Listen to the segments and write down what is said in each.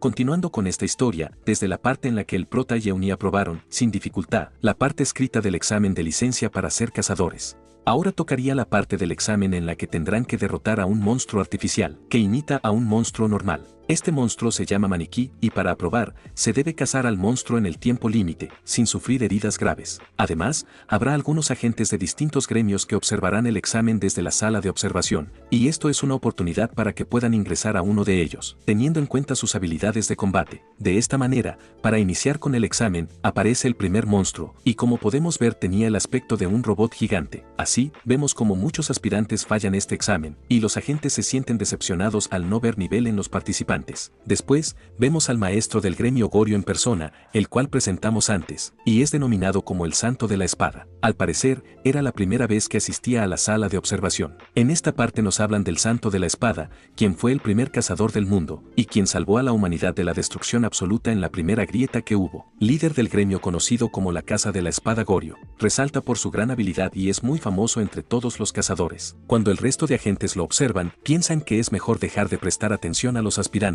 Continuando con esta historia, desde la parte en la que el prota y Euni aprobaron, sin dificultad, la parte escrita del examen de licencia para ser cazadores. Ahora tocaría la parte del examen en la que tendrán que derrotar a un monstruo artificial, que imita a un monstruo normal. Este monstruo se llama maniquí y para aprobar, se debe cazar al monstruo en el tiempo límite, sin sufrir heridas graves. Además, habrá algunos agentes de distintos gremios que observarán el examen desde la sala de observación, y esto es una oportunidad para que puedan ingresar a uno de ellos, teniendo en cuenta sus habilidades de combate. De esta manera, para iniciar con el examen, aparece el primer monstruo, y como podemos ver tenía el aspecto de un robot gigante. Así, vemos como muchos aspirantes fallan este examen, y los agentes se sienten decepcionados al no ver nivel en los participantes. Después, vemos al maestro del gremio Goryo en persona, el cual presentamos antes, y es denominado como el Santo de la Espada. Al parecer, era la primera vez que asistía a la sala de observación. En esta parte nos hablan del Santo de la Espada, quien fue el primer cazador del mundo, y quien salvó a la humanidad de la destrucción absoluta en la primera grieta que hubo. Líder del gremio conocido como la Casa de la Espada Goryo, resalta por su gran habilidad y es muy famoso entre todos los cazadores. Cuando el resto de agentes lo observan, piensan que es mejor dejar de prestar atención a los aspirantes,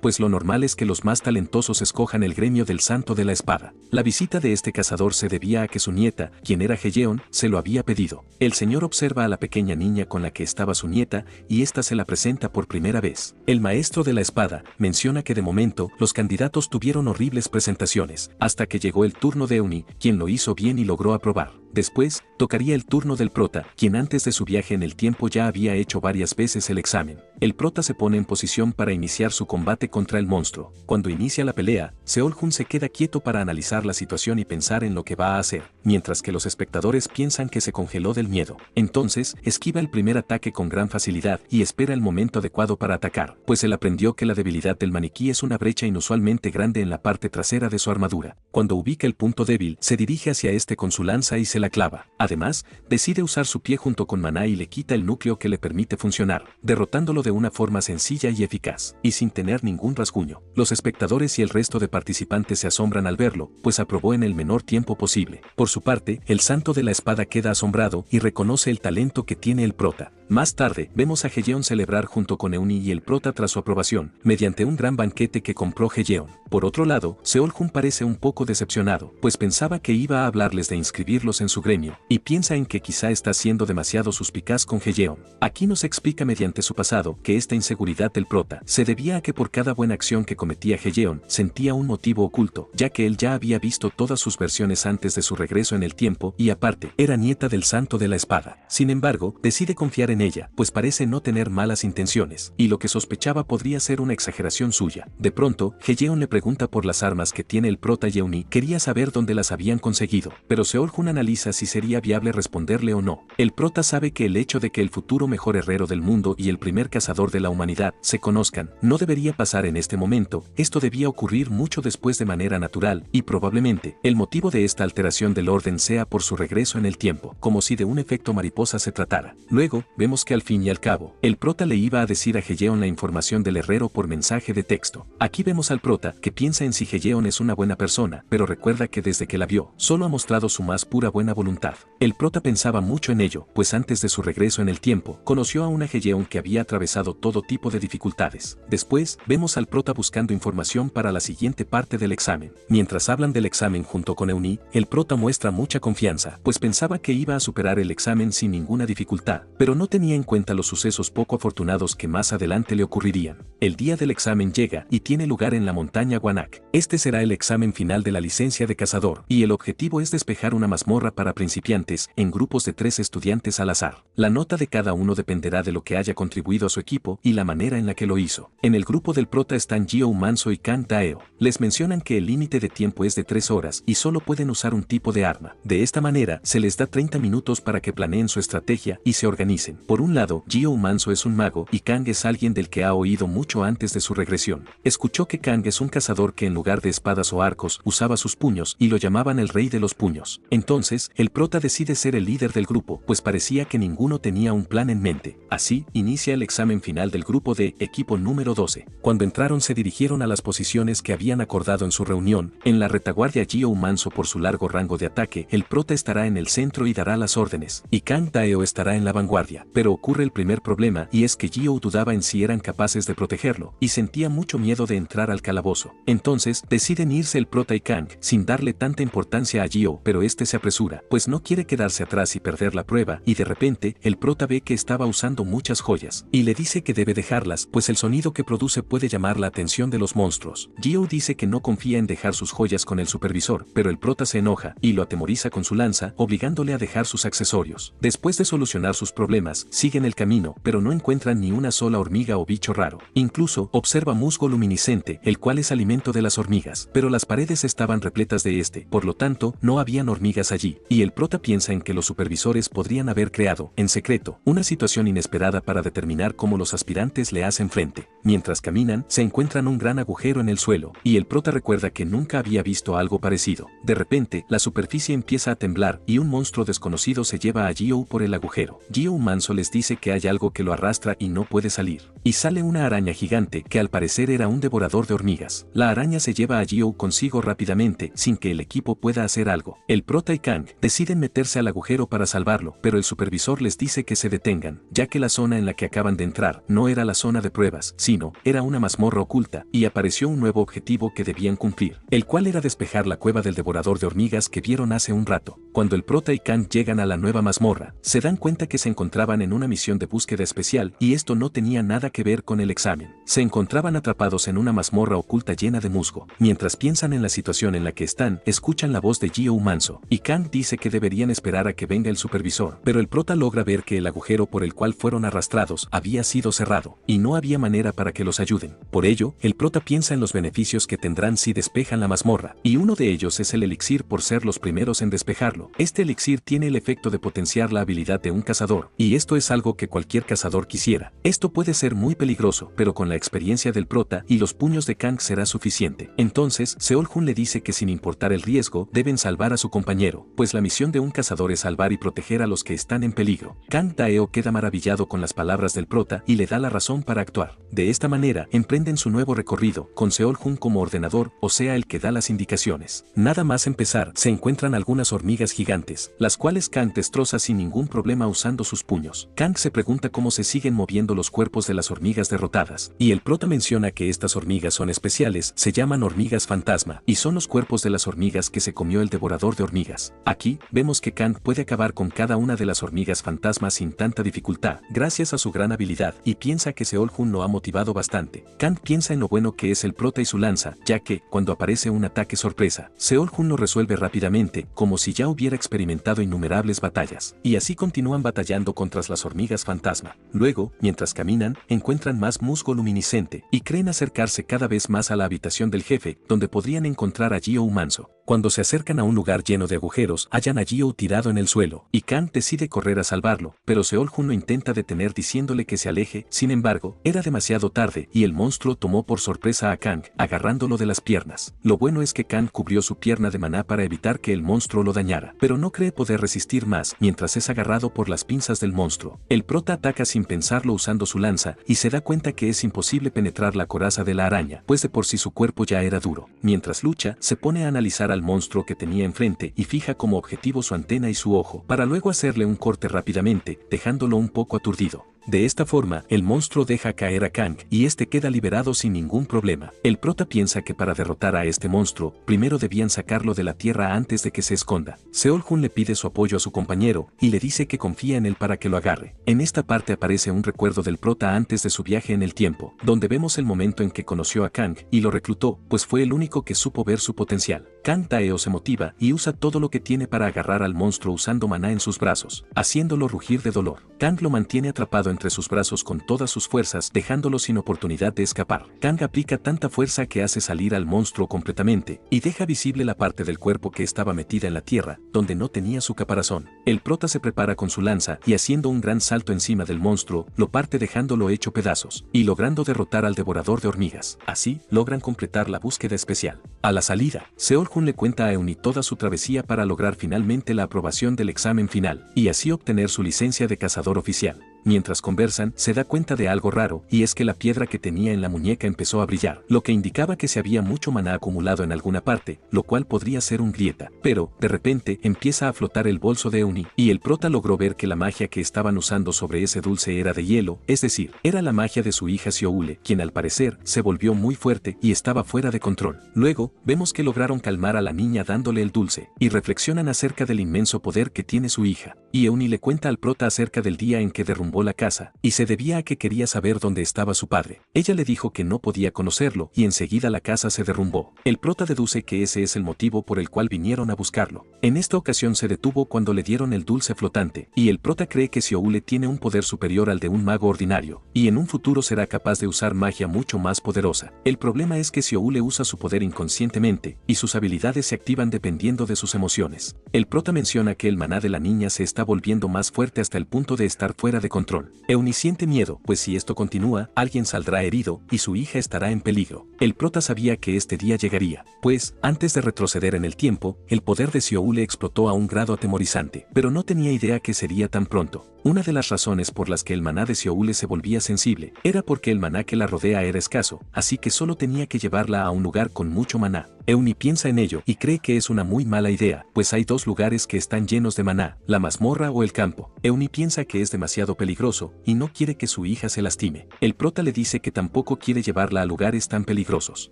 pues lo normal es que los más talentosos escojan el gremio del Santo de la Espada. La visita de este cazador se debía a que su nieta, quien era Heyeon, se lo había pedido. El señor observa a la pequeña niña con la que estaba su nieta y ésta se la presenta por primera vez. El maestro de la espada menciona que de momento los candidatos tuvieron horribles presentaciones, hasta que llegó el turno de Euni, quien lo hizo bien y logró aprobar. Después, tocaría el turno del prota, quien antes de su viaje en el tiempo ya había hecho varias veces el examen. El prota se pone en posición para iniciar su combate contra el monstruo. Cuando inicia la pelea, Seol-Jun se queda quieto para analizar la situación y pensar en lo que va a hacer, mientras que los espectadores piensan que se congeló del miedo. Entonces, esquiva el primer ataque con gran facilidad y espera el momento adecuado para atacar, pues él aprendió que la debilidad del maniquí es una brecha inusualmente grande en la parte trasera de su armadura. Cuando ubica el punto débil, se dirige hacia este con su lanza y se la clava. Además, decide usar su pie junto con Maná y le quita el núcleo que le permite funcionar, derrotándolo de una forma sencilla y eficaz, y sin tener ningún rasguño. Los espectadores y el resto de participantes se asombran al verlo, pues aprobó en el menor tiempo posible. Por su parte, el Santo de la Espada queda asombrado y reconoce el talento que tiene el prota. Más tarde, vemos a Heyeon celebrar junto con Euni y el prota tras su aprobación, mediante un gran banquete que compró Heyeon. Por otro lado, Seol-Jun parece un poco decepcionado, pues pensaba que iba a hablarles de inscribirlos en su gremio, y piensa en que quizá está siendo demasiado suspicaz con Heyeon. Aquí nos explica mediante su pasado que esta inseguridad del prota se debía a que por cada buena acción que cometía Heyeon sentía un motivo oculto, ya que él ya había visto todas sus versiones antes de su regreso en el tiempo y aparte, era nieta del Santo de la Espada. Sin embargo, decide confiar en ella, pues parece no tener malas intenciones, y lo que sospechaba podría ser una exageración suya. De pronto, Heyeon le pregunta por las armas que tiene el prota y Euni, quería saber dónde las habían conseguido, pero Seol-Jun analiza si sería viable responderle o no. El prota sabe que el hecho de que el futuro mejor herrero del mundo y el primer cazador de la humanidad se conozcan, no debería pasar en este momento, esto debía ocurrir mucho después de manera natural, y probablemente, el motivo de esta alteración del orden sea por su regreso en el tiempo, como si de un efecto mariposa se tratara. Luego, vemos que al fin y al cabo, el prota le iba a decir a Heyeon la información del herrero por mensaje de texto. Aquí vemos al prota que piensa en si Heyeon es una buena persona, pero recuerda que desde que la vio, solo ha mostrado su más pura buena voluntad. El prota pensaba mucho en ello, pues antes de su regreso en el tiempo, conoció a una Heyeon que había atravesado todo tipo de dificultades. Después, vemos al prota buscando información para la siguiente parte del examen. Mientras hablan del examen junto con Euni, el prota muestra mucha confianza, pues pensaba que iba a superar el examen sin ninguna dificultad, pero no tenía en cuenta los sucesos poco afortunados que más adelante le ocurrirían. El día del examen llega y tiene lugar en la montaña Guanak. Este será el examen final de la licencia de cazador, y el objetivo es despejar una mazmorra para principiantes en grupos de 3 estudiantes al azar. La nota de cada uno dependerá de lo que haya contribuido a su equipo y la manera en la que lo hizo. En el grupo del prota están Jio Manso y Kang Daeo. Les mencionan que el límite de tiempo es de 3 horas y solo pueden usar un tipo de arma. De esta manera, se les da 30 minutos para que planeen su estrategia y se organicen. Por un lado, Jio Manso es un mago y Kang es alguien del que ha oído mucho antes de su regresión. Escuchó que Kang es un cazador que en lugar de espadas o arcos usaba sus puños y lo llamaban el rey de los puños. Entonces, el prota decide ser el líder del grupo, pues parecía que ninguno tenía un plan en mente. Así, inicia el examen final del grupo de equipo número 12. Cuando entraron se dirigieron a las posiciones que habían acordado en su reunión. En la retaguardia Jio Manso por su largo rango de ataque, el prota estará en el centro y dará las órdenes, y Kang Daeo estará en la vanguardia. pero ocurre el primer problema y es que Gio dudaba en si eran capaces de protegerlo y sentía mucho miedo de entrar al calabozo. Entonces, deciden irse el prota y Kang sin darle tanta importancia a Gio, pero este se apresura, pues no quiere quedarse atrás y perder la prueba, y de repente, el prota ve que estaba usando muchas joyas, y le dice que debe dejarlas, pues el sonido que produce puede llamar la atención de los monstruos. Gio dice que no confía en dejar sus joyas con el supervisor, pero el prota se enoja y lo atemoriza con su lanza, obligándole a dejar sus accesorios. Después de solucionar sus problemas, siguen el camino, pero no encuentran ni una sola hormiga o bicho raro. Incluso, observa musgo luminiscente, el cual es alimento de las hormigas, pero las paredes estaban repletas de este, por lo tanto, no habían hormigas allí, y el prota piensa en que los supervisores podrían haber creado, en secreto, una situación inesperada para determinar cómo los aspirantes le hacen frente. Mientras caminan, se encuentran un gran agujero en el suelo, y el prota recuerda que nunca había visto algo parecido. De repente, la superficie empieza a temblar y un monstruo desconocido se lleva a Gio por el agujero. Gio manso les dice que hay algo que lo arrastra y no puede salir. Y sale una araña gigante que al parecer era un devorador de hormigas. La araña se lleva a Gio consigo rápidamente sin que el equipo pueda hacer algo. El prota y Kang deciden meterse al agujero para salvarlo, pero el supervisor les dice que se detengan, ya que la zona en la que acaban de entrar no era la zona de pruebas, sino era una mazmorra oculta, y apareció un nuevo objetivo que debían cumplir, el cual era despejar la cueva del devorador de hormigas que vieron hace un rato. Cuando el prota y Kang llegan a la nueva mazmorra, se dan cuenta que se encontraban en una misión de búsqueda especial y esto no tenía nada que ver con el examen. Se encontraban atrapados en una mazmorra oculta llena de musgo. Mientras piensan en la situación en la que están, escuchan la voz de Gio manso, y Kang dice que deberían esperar a que venga el supervisor, pero el prota logra ver que el agujero por el cual fueron arrastrados había sido cerrado, y no había manera para que los ayuden. Por ello, el prota piensa en los beneficios que tendrán si despejan la mazmorra, y uno de ellos es el elixir por ser los primeros en despejarlo. Este elixir tiene el efecto de potenciar la habilidad de un cazador, y esto es algo que cualquier cazador quisiera. Esto puede ser muy peligroso, pero con la experiencia del prota y los puños de Kang será suficiente. Entonces, Seol-Jun le dice que sin importar el riesgo, deben salvar a su compañero, pues la misión de un cazador es salvar y proteger a los que están en peligro. Kang Taeo queda maravillado con las palabras del prota y le da la razón para actuar. De esta manera, emprenden su nuevo recorrido, con Seol-Jun como ordenador, o sea el que da las indicaciones. Nada más empezar, se encuentran algunas hormigas gigantes, las cuales Kang destroza sin ningún problema usando sus puños. Kang se pregunta cómo se siguen moviendo los cuerpos de las hormigas derrotadas, y el prota menciona que estas hormigas son especiales, se llaman hormigas fantasma, y son los cuerpos de las hormigas que se comió el devorador de hormigas. Aquí, vemos que Kang puede acabar con cada una de las hormigas fantasmas sin tanta dificultad, gracias a su gran habilidad, y piensa que Seol-Jun lo ha motivado bastante. Kang piensa en lo bueno que es el prota y su lanza, ya que, cuando aparece un ataque sorpresa, Seol-Jun lo resuelve rápidamente, como si ya hubiera experimentado innumerables batallas, y así continúan batallando contra las hormigas fantasma. Luego, mientras caminan, encuentran más musgo luminiscente, y creen acercarse cada vez más a la habitación del jefe, donde podrían encontrar a Gio manso. Cuando se acercan a un lugar lleno de agujeros, hallan a Gio tirado en el suelo, y Kang decide correr a salvarlo, pero Seol-Jun lo intenta detener diciéndole que se aleje. Sin embargo, era demasiado tarde y el monstruo tomó por sorpresa a Kang, agarrándolo de las piernas. Lo bueno es que Kang cubrió su pierna de maná para evitar que el monstruo lo dañara, pero no cree poder resistir más mientras es agarrado por las pinzas del monstruo. El prota ataca sin pensarlo usando su lanza y se da cuenta que es imposible penetrar la coraza de la araña, pues de por sí su cuerpo ya era duro. Mientras lucha, se pone a analizar al monstruo que tenía enfrente y fija como objetivo su antena y su ojo, para luego hacerle un corte rápidamente, dejándolo un poco aturdido. De esta forma, el monstruo deja caer a Kang y este queda liberado sin ningún problema. El prota piensa que para derrotar a este monstruo, primero debían sacarlo de la tierra antes de que se esconda. Seol-Jun le pide su apoyo a su compañero y le dice que confía en él para que lo agarre. En esta parte aparece un recuerdo del prota antes de su viaje en el tiempo, donde vemos el momento en que conoció a Kang y lo reclutó, pues fue el único que supo ver su potencial. Kang Taeo se motiva y usa todo lo que tiene para agarrar al monstruo usando maná en sus brazos, haciéndolo rugir de dolor. Kang lo mantiene atrapado entre sus brazos con todas sus fuerzas, dejándolo sin oportunidad de escapar. Kang aplica tanta fuerza que hace salir al monstruo completamente y deja visible la parte del cuerpo que estaba metida en la tierra, donde no tenía su caparazón. El prota se prepara con su lanza y haciendo un gran salto encima del monstruo, lo parte dejándolo hecho pedazos y logrando derrotar al devorador de hormigas. Así, logran completar la búsqueda especial. A la salida, Seol-Jun le cuenta a Euni toda su travesía para lograr finalmente la aprobación del examen final y así obtener su licencia de cazador oficial. Mientras conversan, se da cuenta de algo raro, y es que la piedra que tenía en la muñeca empezó a brillar, lo que indicaba que se había mucho maná acumulado en alguna parte, lo cual podría ser un grieta. Pero, de repente, empieza a flotar el bolso de Euni, y el prota logró ver que la magia que estaban usando sobre ese dulce era de hielo, es decir, era la magia de su hija Sioule, quien al parecer se volvió muy fuerte y estaba fuera de control. Luego, vemos que lograron calmar a la niña dándole el dulce, y reflexionan acerca del inmenso poder que tiene su hija. Y Euni le cuenta al prota acerca del día en que derrumbó la casa, y se debía a que quería saber dónde estaba su padre. Ella le dijo que no podía conocerlo, y enseguida la casa se derrumbó. El prota deduce que ese es el motivo por el cual vinieron a buscarlo. En esta ocasión se detuvo cuando le dieron el dulce flotante, y el prota cree que Sioule tiene un poder superior al de un mago ordinario, y en un futuro será capaz de usar magia mucho más poderosa. El problema es que Sioule usa su poder inconscientemente, y sus habilidades se activan dependiendo de sus emociones. El prota menciona que el maná de la niña se está volviendo más fuerte hasta el punto de estar fuera de control. Euni siente miedo, pues si esto continúa, alguien saldrá herido, y su hija estará en peligro. El prota sabía que este día llegaría, pues, antes de retroceder en el tiempo, el poder de Sioule explotó a un grado atemorizante, pero no tenía idea que sería tan pronto. Una de las razones por las que el maná de Sioule se volvía sensible era porque el maná que la rodea era escaso, así que solo tenía que llevarla a un lugar con mucho maná. Euni piensa en ello y cree que es una muy mala idea, pues hay dos lugares que están llenos de maná, la mazmorra o el campo. Euni piensa que es demasiado peligroso y no quiere que su hija se lastime. El prota le dice que tampoco quiere llevarla a lugares tan peligrosos,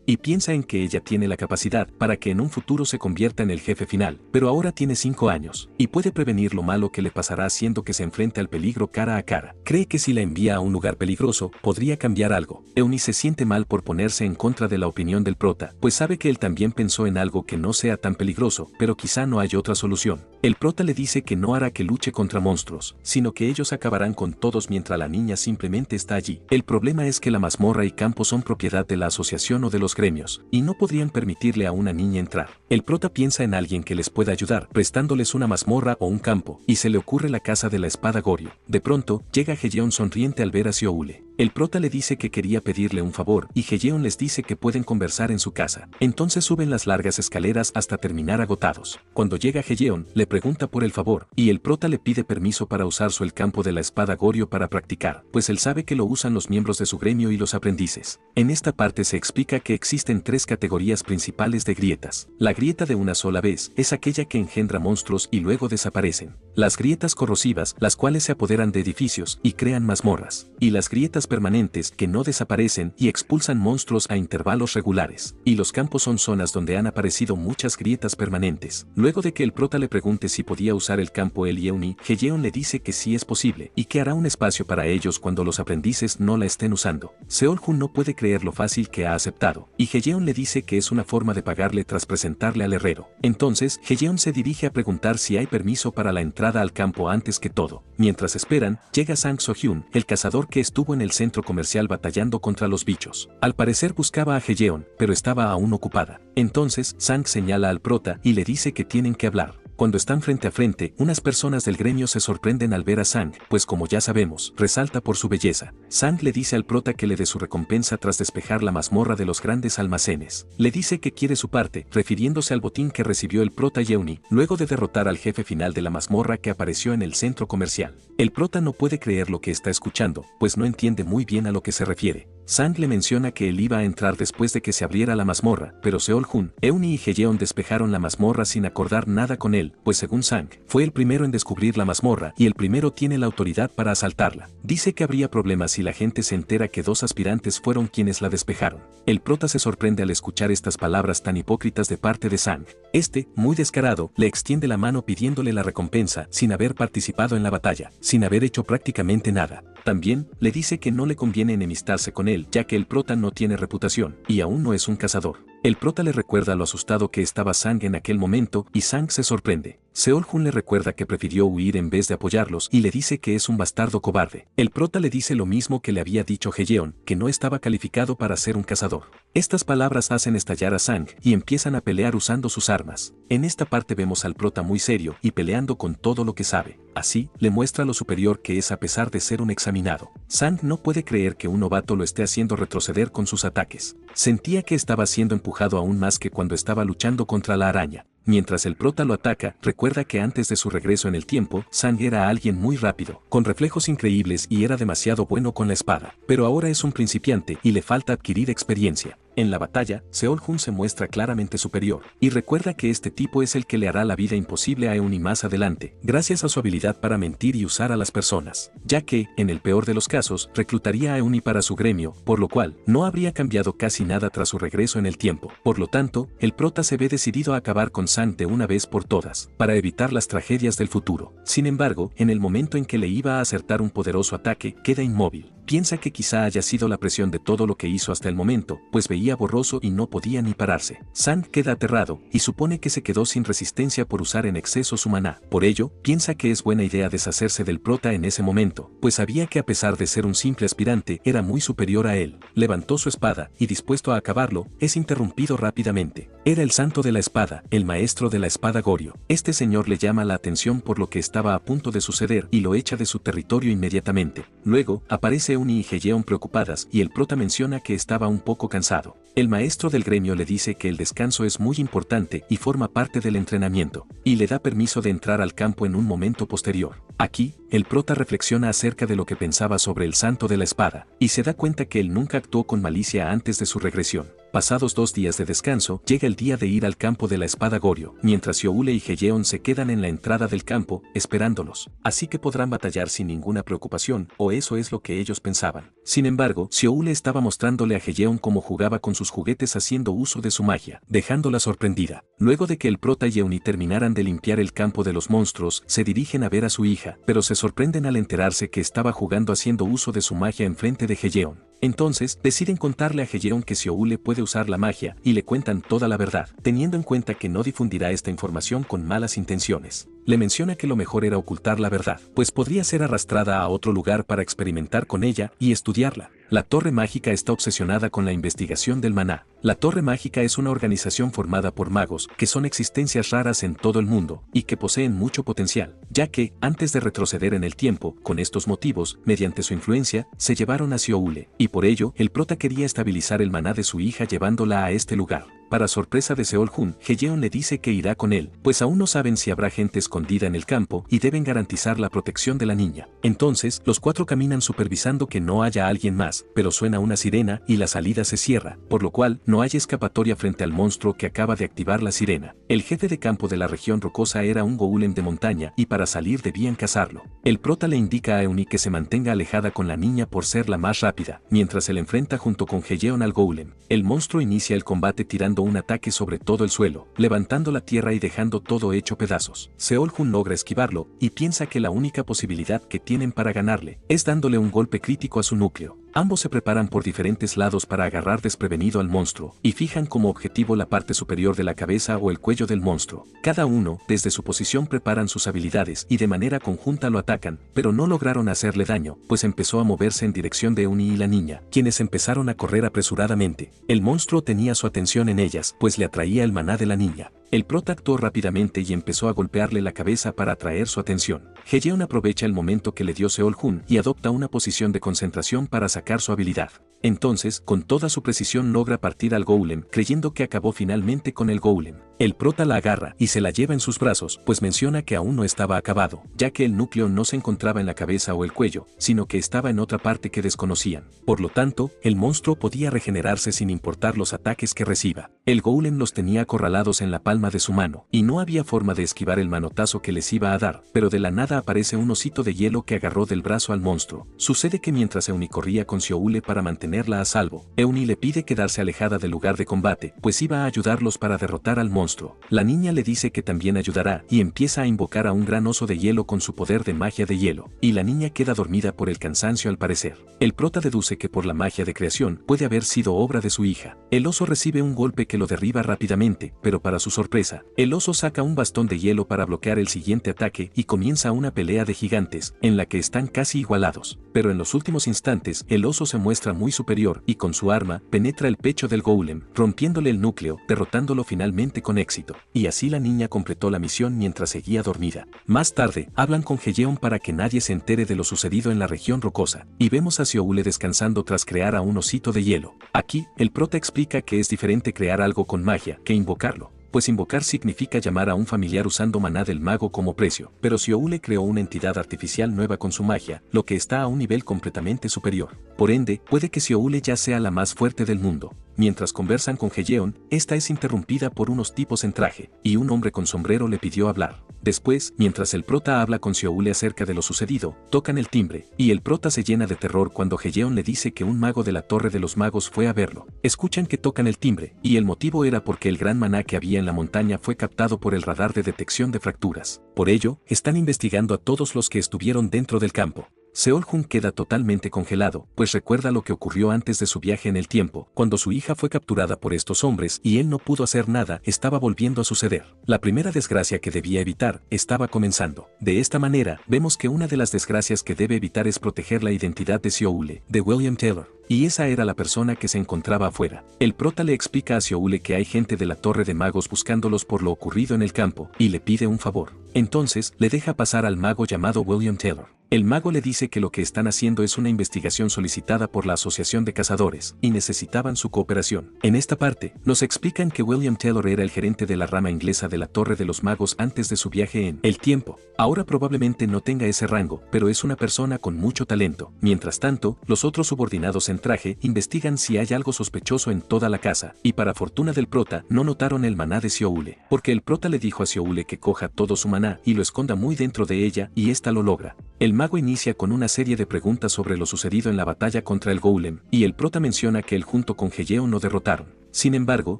y piensa en que ella tiene la capacidad para que en un futuro se convierta en el jefe final, pero ahora tiene 5 años, y puede prevenir lo malo que le pasará haciendo que se enfrente al peligro cara a cara. Cree que si la envía a un lugar peligroso, podría cambiar algo. Euni se siente mal por ponerse en contra de la opinión del prota, pues sabe que él también pensó en algo que no sea tan peligroso, pero quizá no hay otra solución. El prota le dice que no hará que luche contra monstruos, sino que ellos acabarán con todos mientras la niña simplemente está allí. El problema es que la mazmorra y campo son propiedad de la asociación o de los gremios, y no podrían permitirle a una niña entrar. El prota piensa en alguien que les pueda ayudar, prestándoles una mazmorra o un campo, y se le ocurre la casa de la espada Goryo. De pronto, llega Heyeon sonriente al ver a Sioule. El prota le dice que quería pedirle un favor, y Heyeon les dice que pueden conversar en su casa. Entonces suben las largas escaleras hasta terminar agotados. Cuando llega Heyeon, le pregunta por el favor, y el prota le pide permiso para usar el campo de la espada Goryo para practicar, pues él sabe que lo usan los miembros de su gremio y los aprendices. En esta parte se explica que existen 3 categorías principales de grietas. La grieta de una sola vez es aquella que engendra monstruos y luego desaparecen. Las grietas corrosivas, las cuales se apoderan de edificios y crean mazmorras. Y las grietas permanentes, que no desaparecen y expulsan monstruos a intervalos regulares. Y los campos son zonas donde han aparecido muchas grietas permanentes. Luego de que el prota le pregunte si podía usar el campo él y Euni, Heyeon le dice que sí es posible, y que hará un espacio para ellos cuando los aprendices no la estén usando. Seol-Jun no puede creer lo fácil que ha aceptado, y Heyeon le dice que es una forma de pagarle tras presentarle al herrero. Entonces, Heyeon se dirige a preguntar si hay permiso para la entrada al campo antes que todo. Mientras esperan, llega Sang So-hyun, el cazador que estuvo en el centro comercial batallando contra los bichos. Al parecer buscaba a Heyeon, pero estaba aún ocupada. Entonces, Sang señala al prota y le dice que tienen que hablar. Cuando están frente a frente, unas personas del gremio se sorprenden al ver a Sang, pues como ya sabemos, resalta por su belleza. Sang le dice al prota que le dé su recompensa tras despejar la mazmorra de los grandes almacenes. Le dice que quiere su parte, refiriéndose al botín que recibió el prota y Euni, luego de derrotar al jefe final de la mazmorra que apareció en el centro comercial. El prota no puede creer lo que está escuchando, pues no entiende muy bien a lo que se refiere. Sang le menciona que él iba a entrar después de que se abriera la mazmorra, pero Seol-Jun, Euni y Heyeon despejaron la mazmorra sin acordar nada con él, pues según Sang, fue el primero en descubrir la mazmorra y el primero tiene la autoridad para asaltarla. Dice que habría problemas si la gente se entera que 2 aspirantes fueron quienes la despejaron. El prota se sorprende al escuchar estas palabras tan hipócritas de parte de Sang. Este, muy descarado, le extiende la mano pidiéndole la recompensa sin haber participado en la batalla, sin haber hecho prácticamente nada. También, le dice que no le conviene enemistarse con él, ya que el prota no tiene reputación, y aún no es un cazador. El prota le recuerda lo asustado que estaba Sang en aquel momento, y Sang se sorprende. Seol-Jun le recuerda que prefirió huir en vez de apoyarlos y le dice que es un bastardo cobarde. El prota le dice lo mismo que le había dicho Heyeon, que no estaba calificado para ser un cazador. Estas palabras hacen estallar a Sang y empiezan a pelear usando sus armas. En esta parte vemos al prota muy serio y peleando con todo lo que sabe. Así, le muestra lo superior que es a pesar de ser un examinado. Sang no puede creer que un novato lo esté haciendo retroceder con sus ataques. Sentía que estaba siendo empujado aún más que cuando estaba luchando contra la araña. Mientras el prota lo ataca, recuerda que antes de su regreso en el tiempo, Sang era alguien muy rápido, con reflejos increíbles y era demasiado bueno con la espada. Pero ahora es un principiante y le falta adquirir experiencia. En la batalla, Seol-Hun se muestra claramente superior, y recuerda que este tipo es el que le hará la vida imposible a Euni más adelante, gracias a su habilidad para mentir y usar a las personas, ya que, en el peor de los casos, reclutaría a Euni para su gremio, por lo cual, no habría cambiado casi nada tras su regreso en el tiempo. Por lo tanto, el prota se ve decidido a acabar con Sang de una vez por todas, para evitar las tragedias del futuro. Sin embargo, en el momento en que le iba a acertar un poderoso ataque, queda inmóvil. Piensa que quizá haya sido la presión de todo lo que hizo hasta el momento, pues veía borroso y no podía ni pararse. Sang queda aterrado, y supone que se quedó sin resistencia por usar en exceso su maná. Por ello, piensa que es buena idea deshacerse del prota en ese momento, pues sabía que a pesar de ser un simple aspirante, era muy superior a él. Levantó su espada, y dispuesto a acabarlo, es interrumpido rápidamente. Era el santo de la espada, el maestro de la espada Goryo. Este señor le llama la atención por lo que estaba a punto de suceder y lo echa de su territorio inmediatamente. Luego, aparece Euni y Heyeon preocupadas y el prota menciona que estaba un poco cansado. El maestro del gremio le dice que el descanso es muy importante y forma parte del entrenamiento, y le da permiso de entrar al campo en un momento posterior. Aquí, el prota reflexiona acerca de lo que pensaba sobre el santo de la espada, y se da cuenta que él nunca actuó con malicia antes de su regresión. Pasados 2 días de descanso, llega el día de ir al campo de la espada Goryo, mientras Hyoule y Heyeon se quedan en la entrada del campo, esperándolos. Así que podrán batallar sin ninguna preocupación, o eso es lo que ellos pensaban. Sin embargo, Hyoule estaba mostrándole a Heyeon cómo jugaba con sus juguetes haciendo uso de su magia, dejándola sorprendida. Luego de que el prota y Euni terminaran de limpiar el campo de los monstruos, se dirigen a ver a su hija, pero se sorprenden al enterarse que estaba jugando haciendo uso de su magia enfrente de Heyeon. Entonces, deciden contarle a Heyeon que Hyoule puede usar la magia, y le cuentan toda la verdad, teniendo en cuenta que no difundirá esta información con malas intenciones. Le menciona que lo mejor era ocultar la verdad, pues podría ser arrastrada a otro lugar para experimentar con ella y estudiarla. La Torre Mágica está obsesionada con la investigación del maná. La Torre Mágica es una organización formada por magos, que son existencias raras en todo el mundo, y que poseen mucho potencial, ya que, antes de retroceder en el tiempo, con estos motivos, mediante su influencia, se llevaron a Hyoule, y por ello, el prota quería estabilizar el maná de su hija llevándola a este lugar. Para sorpresa de Seol-Hun, Heyeon le dice que irá con él, pues aún no saben si habrá gente escondida en el campo y deben garantizar la protección de la niña. Entonces, los 4 caminan supervisando que no haya alguien más, pero suena una sirena y la salida se cierra, por lo cual no hay escapatoria frente al monstruo que acaba de activar la sirena. El jefe de campo de la región rocosa era un golem de montaña y para salir debían cazarlo. El prota le indica a Euni que se mantenga alejada con la niña por ser la más rápida, mientras se le enfrenta junto con Heyeon al golem. El monstruo inicia el combate tirando un ataque sobre todo el suelo, levantando la tierra y dejando todo hecho pedazos. Seol-Hun logra esquivarlo, y piensa que la única posibilidad que tienen para ganarle es dándole un golpe crítico a su núcleo. Ambos se preparan por diferentes lados para agarrar desprevenido al monstruo, y fijan como objetivo la parte superior de la cabeza o el cuello del monstruo. Cada uno, desde su posición preparan sus habilidades y de manera conjunta lo atacan, pero no lograron hacerle daño, pues empezó a moverse en dirección de Euni y la niña, quienes empezaron a correr apresuradamente. El monstruo tenía su atención en ellas, pues le atraía el maná de la niña. El prota actuó rápidamente y empezó a golpearle la cabeza para atraer su atención. Heyeon aprovecha el momento que le dio Seol-Hun y adopta una posición de concentración para sacar su habilidad. Entonces, con toda su precisión logra partir al golem, creyendo que acabó finalmente con el golem. El prota la agarra y se la lleva en sus brazos, pues menciona que aún no estaba acabado, ya que el núcleo no se encontraba en la cabeza o el cuello, sino que estaba en otra parte que desconocían. Por lo tanto, el monstruo podía regenerarse sin importar los ataques que reciba. El golem los tenía acorralados en la palma de su mano, y no había forma de esquivar el manotazo que les iba a dar, pero de la nada aparece un osito de hielo que agarró del brazo al monstruo. Sucede que mientras Euni corría con Hyoule para mantenerla a salvo, Euni le pide quedarse alejada del lugar de combate, pues iba a ayudarlos para derrotar al monstruo. La niña le dice que también ayudará, y empieza a invocar a un gran oso de hielo con su poder de magia de hielo, y la niña queda dormida por el cansancio al parecer. El prota deduce que por la magia de creación puede haber sido obra de su hija. El oso recibe un golpe que lo derriba rápidamente, pero para su sorpresa, el oso saca un bastón de hielo para bloquear el siguiente ataque y comienza una pelea de gigantes, en la que están casi igualados. Pero en los últimos instantes, el oso se muestra muy superior y con su arma penetra el pecho del golem, rompiéndole el núcleo, derrotándolo finalmente con éxito. Y así la niña completó la misión mientras seguía dormida. Más tarde, hablan con Heyeon para que nadie se entere de lo sucedido en la región rocosa, y vemos a Hyoule descansando tras crear a un osito de hielo. Aquí, el prota explica que es diferente crear algo con magia que invocarlo. pues invocar significa llamar a un familiar usando maná del mago como precio. Pero Sioule creó una entidad artificial nueva con su magia, lo que está a un nivel completamente superior. Por ende, puede que Sioule ya sea la más fuerte del mundo. Mientras conversan con Heyeon, esta es interrumpida por unos tipos en traje, y un hombre con sombrero le pidió hablar. Después, mientras el prota habla con Sioule acerca de lo sucedido, tocan el timbre, y el prota se llena de terror cuando Heyeon le dice que un mago de la Torre de los Magos fue a verlo. Escuchan que tocan el timbre, y el motivo era porque el gran maná que había en la montaña fue captado por el radar de detección de fracturas. Por ello, están investigando a todos los que estuvieron dentro del campo. Seol-Hun queda totalmente congelado, pues recuerda lo que ocurrió antes de su viaje en el tiempo, cuando su hija fue capturada por estos hombres y él no pudo hacer nada. Estaba volviendo a suceder. La primera desgracia que debía evitar estaba comenzando. De esta manera, vemos que una de las desgracias que debe evitar es proteger la identidad de Sioule, de William Taylor. Y esa era la persona que se encontraba afuera. El prota le explica a Sioule que hay gente de la Torre de Magos buscándolos por lo ocurrido en el campo, y le pide un favor. Entonces, le deja pasar al mago llamado William Taylor. El mago le dice que lo que están haciendo es una investigación solicitada por la Asociación de Cazadores, y necesitaban su cooperación. En esta parte, nos explican que William Taylor era el gerente de la rama inglesa de la Torre de los Magos antes de su viaje en el tiempo. Ahora probablemente no tenga ese rango, pero es una persona con mucho talento. Mientras tanto, los otros subordinados en traje investigan si hay algo sospechoso en toda la casa, y para fortuna del prota, no notaron el maná de Sioule, porque el prota le dijo a Sioule que coja todo su maná y lo esconda muy dentro de ella, y ésta lo logra. El mago inicia con una serie de preguntas sobre lo sucedido en la batalla contra el golem, y el prota menciona que él junto con Heyeon lo derrotaron. Sin embargo,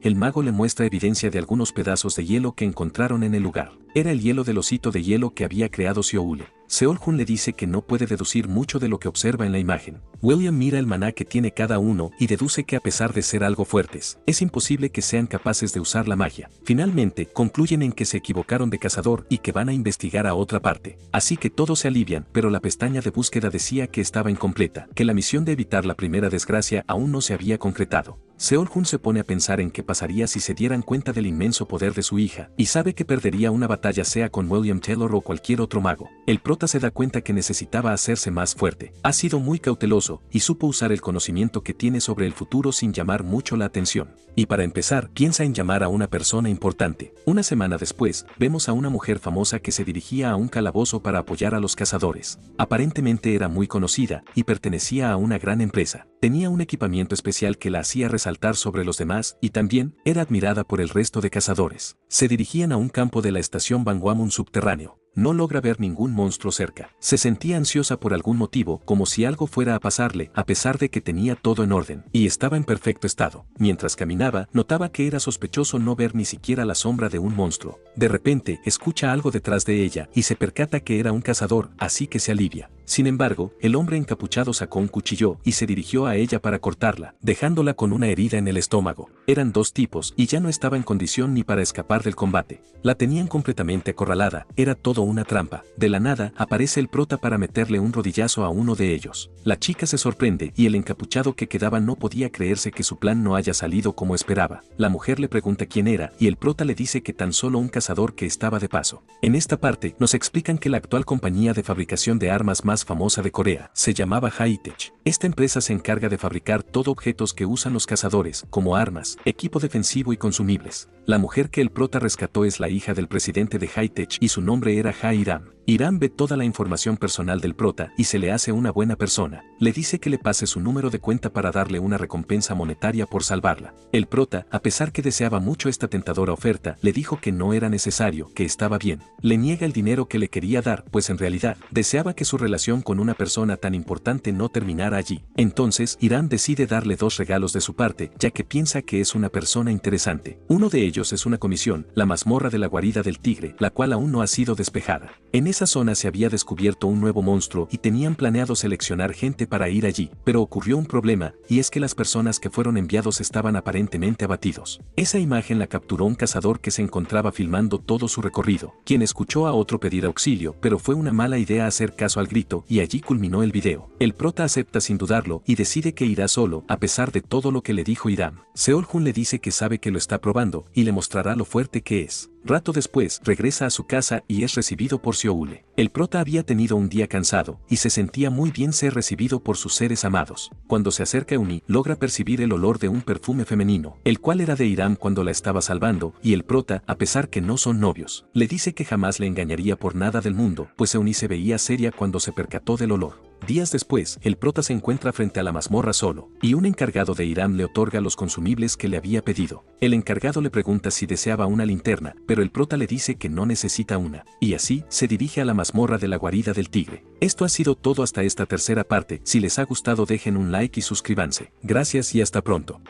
el mago le muestra evidencia de algunos pedazos de hielo que encontraron en el lugar. Era el hielo del osito de hielo que había creado Sioule. Seol-Hun le dice que no puede deducir mucho de lo que observa en la imagen. William mira el maná que tiene cada uno y deduce que a pesar de ser algo fuertes, es imposible que sean capaces de usar la magia. Finalmente, concluyen en que se equivocaron de cazador y que van a investigar a otra parte. Así que todos se alivian, pero la pestaña de búsqueda decía que estaba incompleta, que la misión de evitar la primera desgracia aún no se había concretado. Seol-Hun se pone a pensar en qué pasaría si se dieran cuenta del inmenso poder de su hija, y sabe que perdería una batalla sea con William Taylor o cualquier otro mago. El prota se da cuenta que necesitaba hacerse más fuerte. Ha sido muy cauteloso, y supo usar el conocimiento que tiene sobre el futuro sin llamar mucho la atención. Y para empezar, piensa en llamar a una persona importante. Una semana después, vemos a una mujer famosa que se dirigía a un calabozo para apoyar a los cazadores. Aparentemente era muy conocida, y pertenecía a una gran empresa. Tenía un equipamiento especial que la hacía resaltar sobre los demás, y también era admirada por el resto de cazadores. Se dirigían a un campo de la estación Bangwamun subterráneo. No logra ver ningún monstruo cerca. Se sentía ansiosa por algún motivo, como si algo fuera a pasarle, a pesar de que tenía todo en orden, y estaba en perfecto estado. Mientras caminaba, notaba que era sospechoso no ver ni siquiera la sombra de un monstruo. De repente, escucha algo detrás de ella, y se percata que era un cazador, así que se alivia. Sin embargo, el hombre encapuchado sacó un cuchillo y se dirigió a ella para cortarla, dejándola con una herida en el estómago. Eran dos tipos y ya no estaba en condición ni para escapar del combate. La tenían completamente acorralada, era todo una trampa. De la nada, aparece el prota para meterle un rodillazo a uno de ellos. La chica se sorprende y el encapuchado que quedaba no podía creerse que su plan no haya salido como esperaba. La mujer le pregunta quién era y el prota le dice que tan solo un cazador que estaba de paso. En esta parte, nos explican que la actual compañía de fabricación de armas más famosa de Corea se llamaba High-Tech. Esta empresa se encarga de fabricar todo objetos que usan los cazadores, como armas, equipo defensivo y consumibles. La mujer que el prota rescató es la hija del presidente de High-Tech y su nombre era Ha-Iram. Iram ve toda la información personal del prota y se le hace una buena persona. Le dice que le pase su número de cuenta para darle una recompensa monetaria por salvarla. El prota, a pesar que deseaba mucho esta tentadora oferta, le dijo que no era necesario, que estaba bien. Le niega el dinero que le quería dar, pues en realidad, deseaba que su relación con una persona tan importante no terminara allí. Entonces, Iram decide darle dos regalos de su parte, ya que piensa que es una persona interesante. Uno de ellos es una comisión, la mazmorra de la guarida del tigre, la cual aún no ha sido despejada. En esa zona se había descubierto un nuevo monstruo y tenían planeado seleccionar gente para ir allí, pero ocurrió un problema, y es que las personas que fueron enviados estaban aparentemente abatidos. Esa imagen la capturó un cazador que se encontraba filmando todo su recorrido, quien escuchó a otro pedir auxilio, pero fue una mala idea hacer caso al grito y allí culminó el video. El prota acepta sin dudarlo y decide que irá solo, a pesar de todo lo que le dijo Hiram. Seol-Hun le dice que sabe que lo está probando y le mostrará lo fuerte que es. Rato después, regresa a su casa y es recibido por Seoule. El prota había tenido un día cansado y se sentía muy bien ser recibido por sus seres amados. Cuando se acerca a Euni, logra percibir el olor de un perfume femenino, el cual era de Hiram cuando la estaba salvando, y el prota, a pesar que no son novios, le dice que jamás le engañaría por nada del mundo, pues Euni se veía seria cuando se percató del olor. Días después, el prota se encuentra frente a la mazmorra solo, y un encargado de Hiram le otorga los consumibles que le había pedido. El encargado le pregunta si deseaba una linterna, pero el prota le dice que no necesita una, y así se dirige a la mazmorra de la guarida del tigre. Esto ha sido todo hasta esta tercera parte. Si les ha gustado dejen un like y suscríbanse. Gracias y hasta pronto.